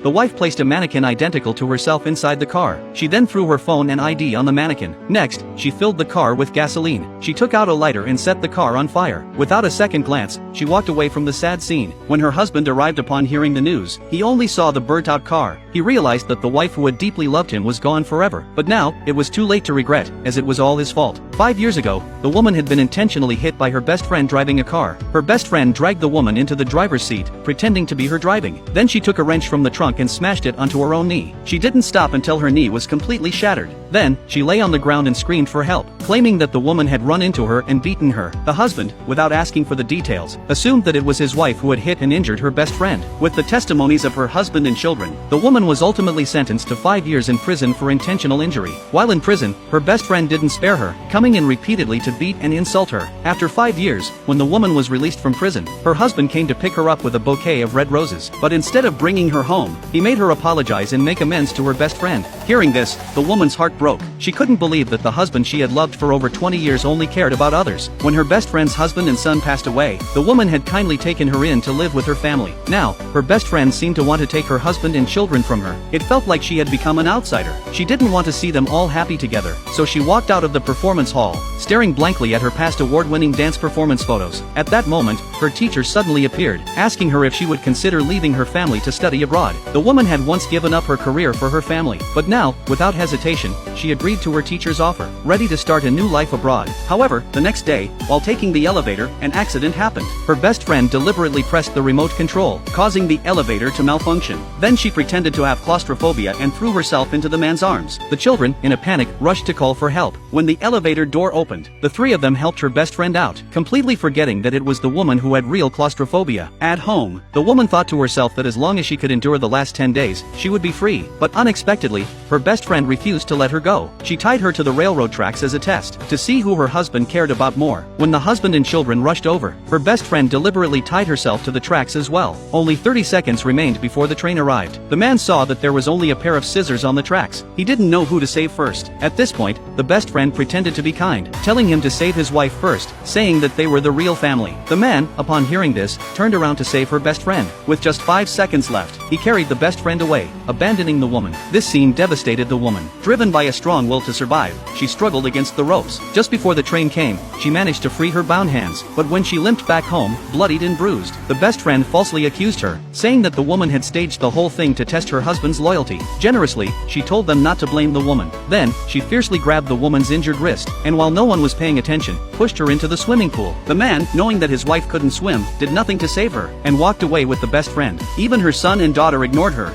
the wife placed a mannequin identical to herself inside the car. She then threw her phone and ID on the mannequin. Next, she filled the car with gasoline. She took out a lighter and set the car on fire. Without a second glance, she walked away from the sad scene. When her husband arrived upon hearing the news, he only saw the burnt-out car. He realized that the wife who had deeply loved him was gone forever. But now, it was too late to regret, as it was all his fault. 5 years ago, the woman had been intentionally hit by her best friend driving a car. Her best friend dragged the woman into the driver's seat, pretending to be her driving. Then she took a wrench from the trunk and smashed it onto her own knee. She didn't stop until her knee was completely shattered. Then, she lay on the ground and screamed for help, claiming that the woman had run into her and beaten her. The husband, without asking for the details, assumed that it was his wife who had hit and injured her best friend. With the testimonies of her husband and children, the woman was ultimately sentenced to 5 years in prison for intentional injury. While in prison, her best friend didn't spare her, coming in repeatedly to beat and insult her. After 5 years, when the woman was released from prison, her husband came to pick her up with a bouquet of red roses. But instead of bringing her home, he made her apologize and make amends to her best friend. Hearing this, the woman's heart broke. She couldn't believe that the husband she had loved for over 20 years only cared about others. When her best friend's husband and son passed away, the woman had kindly taken her in to live with her family. Now, her best friend seemed to want to take her husband and children from her. It felt like she had become an outsider. She didn't want to see them all happy together, so she walked out of the performance hall, staring blankly at her past award-winning dance performance photos. At that moment, her teacher suddenly appeared, asking her if she would consider leaving her family to study abroad. The woman had once given up her career for her family, but now, without hesitation, she agreed to her teacher's offer, ready to start a new life abroad. However, the next day, while taking the elevator, an accident happened. Her best friend deliberately pressed the remote control, causing the elevator to malfunction. Then she pretended to have claustrophobia and threw herself into the man's arms. The children, in a panic, rushed to call for help. When the elevator door opened, the three of them helped her best friend out, completely forgetting that it was the woman who had real claustrophobia. At home, the woman thought to herself that as long as she could endure the last 10 days, she would be free. But unexpectedly, her best friend refused to let her go. She tied her to the railroad tracks as a test, to see who her husband cared about more. When the husband and children rushed over, her best friend deliberately tied herself to the tracks as well. Only 30 seconds remained before the train arrived. The man saw that there was only a pair of scissors on the tracks. He didn't know who to save first. At this point, the best friend pretended to be kind, telling him to save his wife first, saying that they were the real family. The man, upon hearing this, turned around to save her best friend. With just 5 seconds left, he carried the best friend away, abandoning the woman. This scene devastated the woman. Driven by a strong will to survive, she struggled against the ropes. Just before the train came, she managed to free her bound hands, but when she limped back home, bloodied and bruised, the best friend falsely accused her, saying that the woman had staged the whole thing to test her husband's loyalty. Generously, she told them not to blame the woman. Then, she fiercely grabbed the woman's injured wrist, and while no one was paying attention, pushed her into the swimming pool. The man, knowing that his wife couldn't swim, did nothing to save her, and walked away with the best friend. Even her son and daughter ignored her.